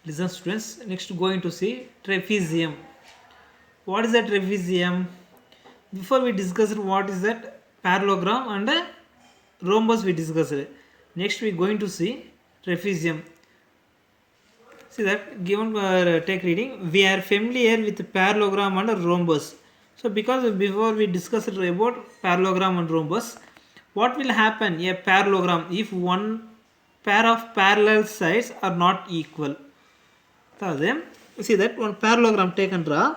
Listen students, next going to see trapezium. What is a trapezium? Before we discuss what is that parallelogram and a rhombus we discussed. Next we going to see trapezium. See that given take reading, we are familiar with parallelogram and a rhombus. So because before we discussed about parallelogram and rhombus, what will happen a parallelogram if one pair of parallel sides are not equal? Then see that one parallelogram taken draw.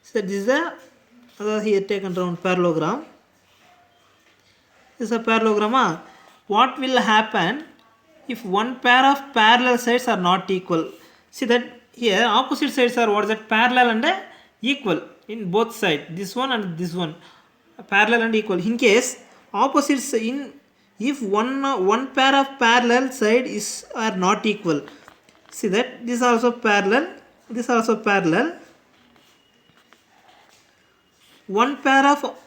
So this is a here taken draw one parallelogram. This is a parallelogram. What will happen if one pair of parallel sides are not equal? See that here opposite sides are what is that parallel and equal in both sides. This one and this one parallel and equal. In case opposites in if one pair of parallel side is are not equal. See that this also parallel, this also parallel. One pair of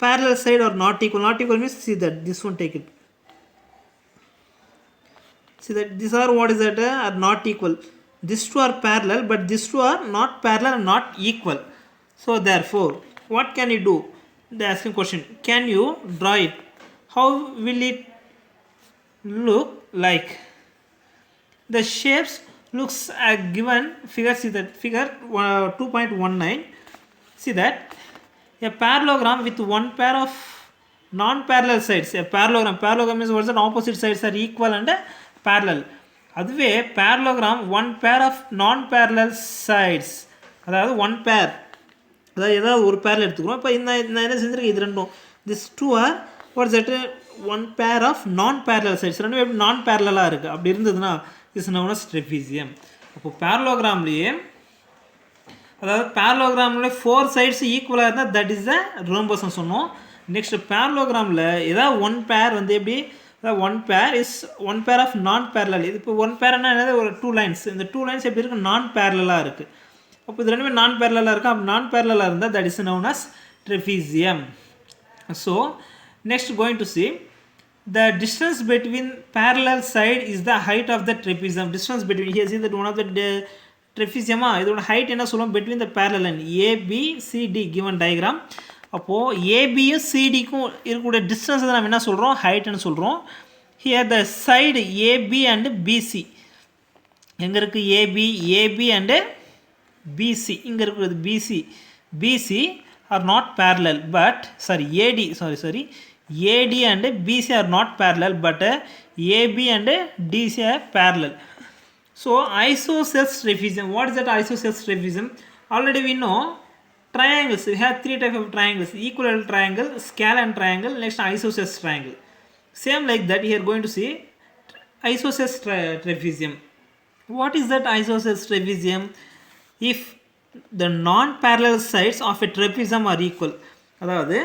parallel side are not equal. Not equal means see that this one take it. See that these are what is that are not equal. These two are parallel, but these two are not parallel and not equal. So therefore, what can you do? The asking question: can you draw it? How will it look like? The shapes looks given figure. See that figure 2.19. See that a parallelogram with one pair of non-parallel sides. A parallelogram means what is that opposite sides are equal and parallel. அதுவே parallelogram one pair of non-parallel sides, அதாவது one pair, அதாவது ஏதாவது ஒரு பேரில் எடுத்துக்கிறோம். இப்போ இந்த என்ன செஞ்சுருக்கு இது ரெண்டும், this two are what is that one pair of non-parallel sides, ரெண்டும் எப்படி நான் பேரலாக இருக்குது. அப்படி இருந்ததுன்னா இஸ் known as trapezium. அப்போ parallelogramலேயே அதாவது parallelogramல 4 சைட்ஸ் ஈக்குவலாக இருந்தால் தட் இஸ் த ரோம்பஸ்ன்னு சொன்னோம். நெக்ஸ்ட் parallelogram ஏதாவது ஒன் பேர் வந்து எப்படி, அதாவது one pair is one pair of non parallel. இது இப்போ ஒன் பேர்னா என்னது, ஒரு 2 லைன்ஸ். இந்த 2 லைன்ஸ் எப்படி இருக்குது, நான் பேரலாக இருக்குது. அப்போ இது ரெண்டுமே நான் பேரலாக இருக்குது. அப்போ நான் பேரலாக இருந்தால் that is known as trapezium. So next going to see the distance between parallel side is the height of the trapezium. Distance between, here see that one of the trapezium, இதோட ஹைட் என்ன சொல்லுவோம், between the parallel line ABCD given diagram. அப்போது ஏபியும் சிடிக்கும் இருக்கக்கூடிய distance தான் நம்ம என்ன சொல்கிறோம், ஹைட்டுன்னு சொல்கிறோம். Here the side AB and BC எங்கே இருக்குது, ஏபி அண்டு பிசி இங்கே இருக்கிறது BC are not parallel but AD and BC are not parallel but AB and DC are parallel. So isosceles trapezium. What is that isosceles trapezium? Already we know triangles. We have 3 types of triangles: equilateral triangle, scalene triangle, next isosceles triangle. Same like that here going to see isosceles trapezium. What is that isosceles trapezium? If the non-parallel sides of a trapezium are equal. அதாவது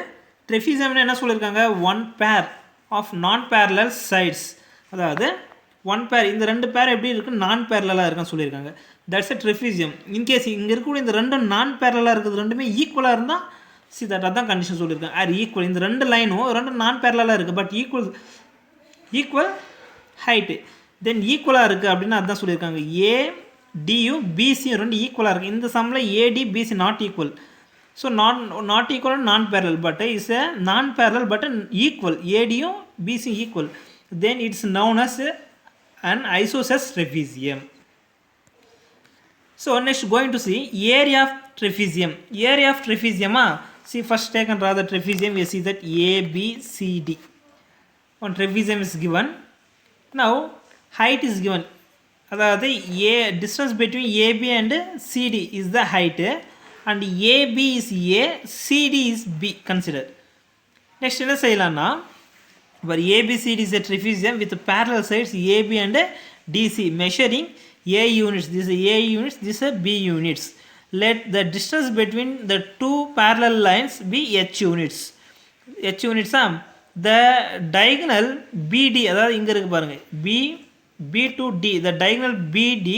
trapezium என்ன சொல்லியிருக்காங்க, one pair of non-parallel sides, அதாவது one பேர், இந்த ரெண்டு பேர் எப்படி இருக்குது, நான் பேரலாக இருக்குன்னு சொல்லியிருக்காங்க. That's a trapezium. இன்கேஸ் இங்கே இருக்கக்கூடிய இந்த ரெண்டும் நான் பேரலாக இருக்குது, ரெண்டுமே ஈக்குவலாக இருந்தால் சி தட் அதான் கண்டிஷன் சொல்லியிருக்காங்க. ஆர் ஈக்குவல், இந்த ரெண்டு லைனும் ரெண்டும் நான் பேரலாக இருக்குது பட் ஈக்குவல் ஹைட்டு, தென் ஈக்குவலாக இருக்குது அப்படின்னு அதுதான் சொல்லியிருக்காங்க. ஏடியும் பிசியும் ரெண்டு ஈக்குவலாக இருக்குது. இந்த சம்மில் AD BC not equal. So not equal non parallel but is a non parallel but equal, ஏடியும் பிசியும் equal, then it's known as an isosceles trapezium. So next going to see area of trapezium. Area of trapezium, see first take and draw the trapezium. We see that ABCD. One trapezium is given. Now height is given. அதாவது distance between AB and CD is the height and AB is A, CD is B considered. Next என்ன செய்யலாம்னா, where ABCD is a trapezium with parallel sides AB and DC measuring A units. This is A units, this is B units. Let the distance between the two parallel lines be H units. H units the diagonal BD, அதாவது இங்கே இருக்கு பாருங்க, B to D, the diagonal BD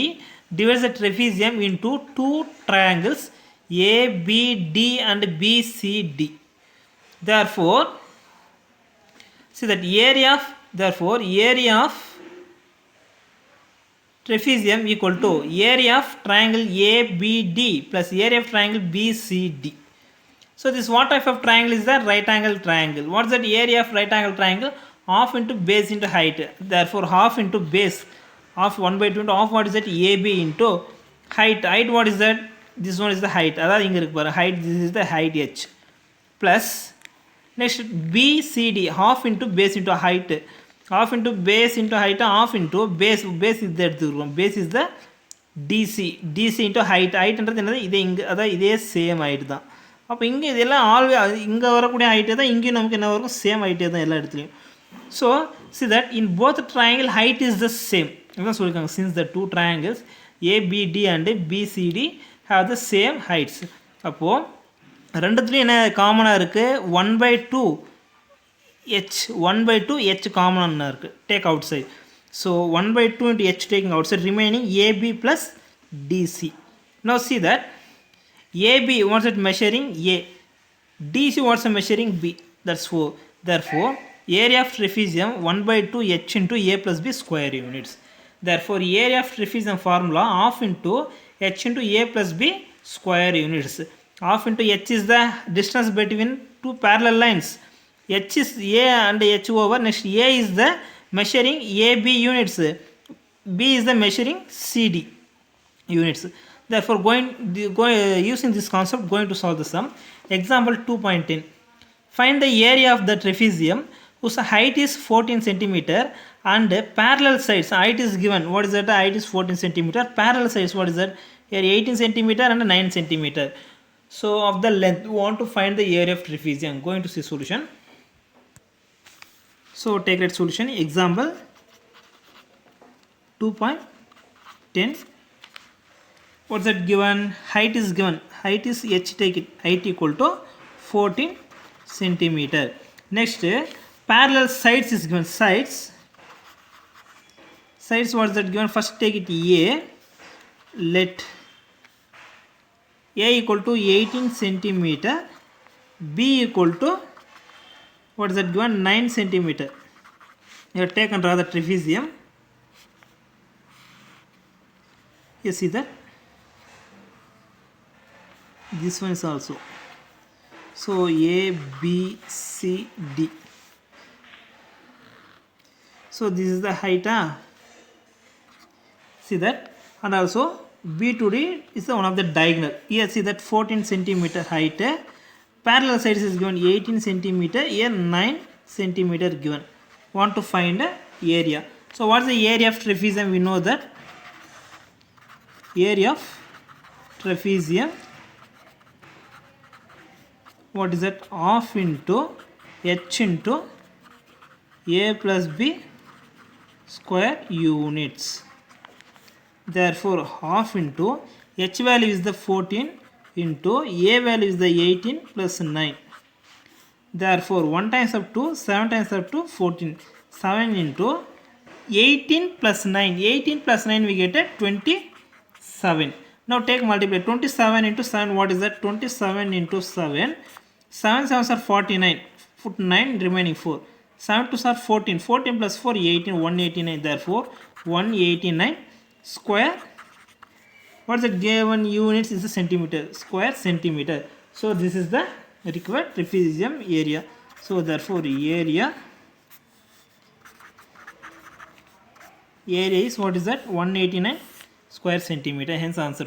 divides the trapezium into two triangles ABD and BCD. Therefore see that area of trapezium equal to area of triangle ABD plus area of triangle BCD. So this what type of triangle is the right angle triangle? What's that area of right angle triangle? Half into base into height. Therefore half into base of 1 by 2 into half, what is that? AB into height. Height what is that? This one is the height. That is height. This is the height H. Plus next BCD, half into base into height. Half into base into height, half into base. Base is that base is the DC. DC into height. Height என்றது என்னது? இது இங்க அதான் இதே same height தான். அப்போ இங்கே இதெல்லாம் இங்கே வரக்கூடிய ஹைட்டே தான் இங்கேயும் நமக்கு என்ன வரும்? சேம் ஹைட்டே தான் எல்லா இடத்துலையும். So see that in both triangle height is the same. இதுதான் சொல்லியிருக்காங்க. Since the two triangles ABD and BCD have the same heights. அப்போது ரெண்டுத்துலேயும் என்ன காமனாக இருக்குது? 1/2 h 1/2 h காமனாக இருக்குது. Take out side. So 1/2 into h taking outside, remaining AB plus DC. Now see that AB what's it measuring? A. DC what's it measuring? B. That's 4. Therefore area of trapezium 1/2 h into A plus B square units. Therefore area of trapezium formula half into h into A plus B square units. Half into h is the distance between two parallel lines. H is A and h over. Next A is the measuring AB units. B is the measuring CD units. Therefore using this concept going to solve the sum. Example 2.10. Find the area of the trapezium whose height is 14 cm and parallel sides. Height is given. What is that? Height is 14 cm. Parallel sides what is that? Here 18 cm and 9 cm. So of the length we want to find the area of trapezium. Going to see solution. So take that solution. Example 2.10. What's that given? Height is given. Height is h, take it. Height equal to 14 centimeter. Next parallel sides is given. Sides what's that given? First take it A. Let A equal to 18 centimeter. B equal to what is that given? 9 centimeter. You have taken rather trapezium. You see that? This one is also. So A, B, C, D. So this is the height. See that? And also B to D is the one of the diagonal. Here see that 14 centimeter height. Parallel sides is given 18 centimeter. Here 9 centimeter given. Want to find area. So what is the area of trapezium? We know that area of trapezium, what is that? Half into h into A plus B square units. Therefore half into h value is the 14 into A value is the 18 plus 9. Therefore 1 times up to 7 times up to 14. 7 into 18 plus 9. 18 plus 9 we get a 27. Now take multiply. 27 into 7, what is that? 27 into 7. 7 7s are 49. Put 9, remaining 4. 7 2s are 14. 14 plus 4, 18. 189. Therefore 189 square. What's the given units is the centimeter. Square centimeter. So this is the required trapezium area. So therefore area is what is that? 189 square centimeter. Hence answer